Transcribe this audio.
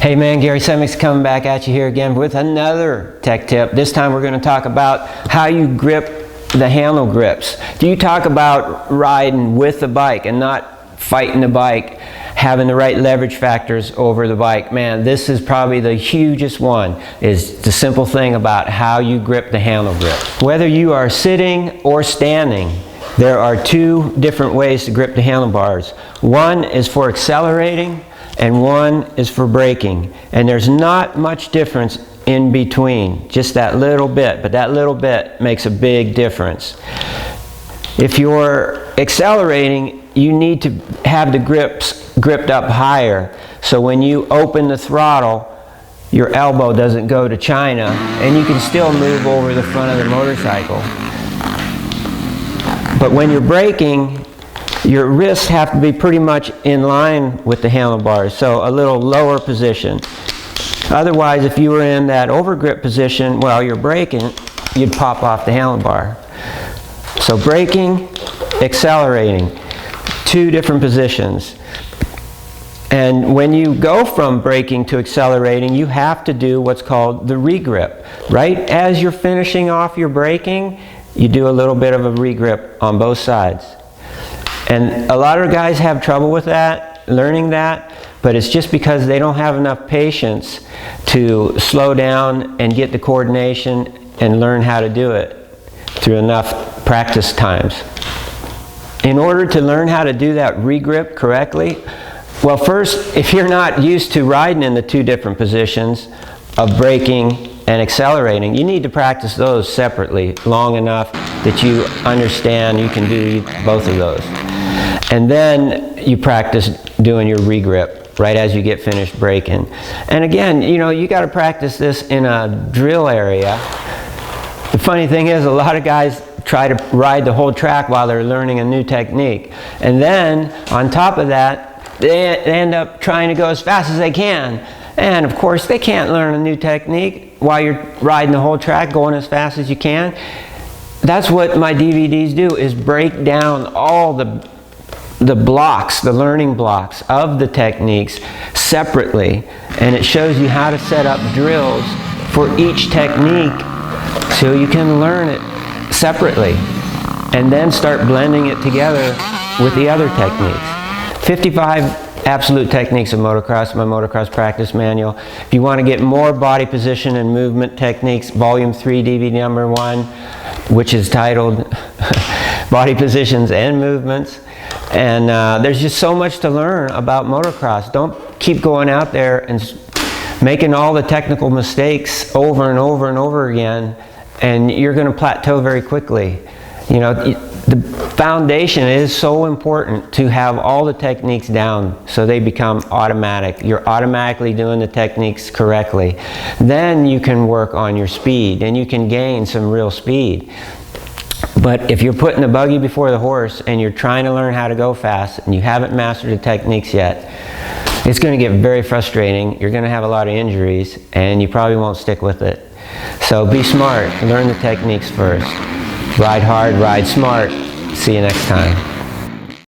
Hey man, Gary Semix coming back at you here again with another tech tip. This time we're going to talk about how you grip the handle grips. Do you talk about riding with the bike and not fighting the bike, having the right leverage factors over the bike? Man, this is probably the hugest one, is the simple thing about how you grip the handle grip. Whether you are sitting or standing, there are two different ways to grip the handlebars. One is for accelerating and one is for braking, and there's not much difference in between, just that little bit, but that little bit makes a big difference. If you're accelerating, you need to have the grips gripped up higher, so when you open the throttle, your elbow doesn't go to China and you can still move over the front of the motorcycle. But when you're braking, your wrists have to be pretty much in line with the handlebars, so a little lower position. Otherwise, if you were in that overgrip position while you're braking, you'd pop off the handlebar. So braking, accelerating, two different positions. And when you go from braking to accelerating, you have to do what's called the regrip. Right as you're finishing off your braking, you do a little bit of a regrip on both sides. And a lot of guys have trouble with that, learning that, but it's just because they don't have enough patience to slow down and get the coordination and learn how to do it through enough practice times. In order to learn how to do that regrip correctly, well, first, if you're not used to riding in the two different positions of braking and accelerating, you need to practice those separately long enough that you understand you can do both of those. And then you practice doing your regrip right as you get finished braking. And again, you know, you got to practice this in a drill area. The funny thing is, a lot of guys try to ride the whole track while they're learning a new technique. And then, on top of that, they end up trying to go as fast as they can. And of course, they can't learn a new technique while you're riding the whole track, going as fast as you can. That's what my DVDs do, is break down all the blocks, the learning blocks of the techniques separately. And it shows you how to set up drills for each technique so you can learn it separately and then start blending it together with the other techniques. 55 absolute techniques of motocross, my motocross practice manual. If you want to get more body position and movement techniques, volume 3, DVD number 1, which is titled Body Positions and Movements. And there's just so much to learn about motocross. Don't keep going out there and making all the technical mistakes over and over and over again, and you're going to plateau very quickly. You know, the foundation is so important to have all the techniques down so they become automatic. You're automatically doing the techniques correctly. Then you can work on your speed and you can gain some real speed. But if you're putting the buggy before the horse and you're trying to learn how to go fast and you haven't mastered the techniques yet, it's going to get very frustrating. You're going to have a lot of injuries and you probably won't stick with it. So be smart. Learn the techniques first. Ride hard, ride smart. See you next time.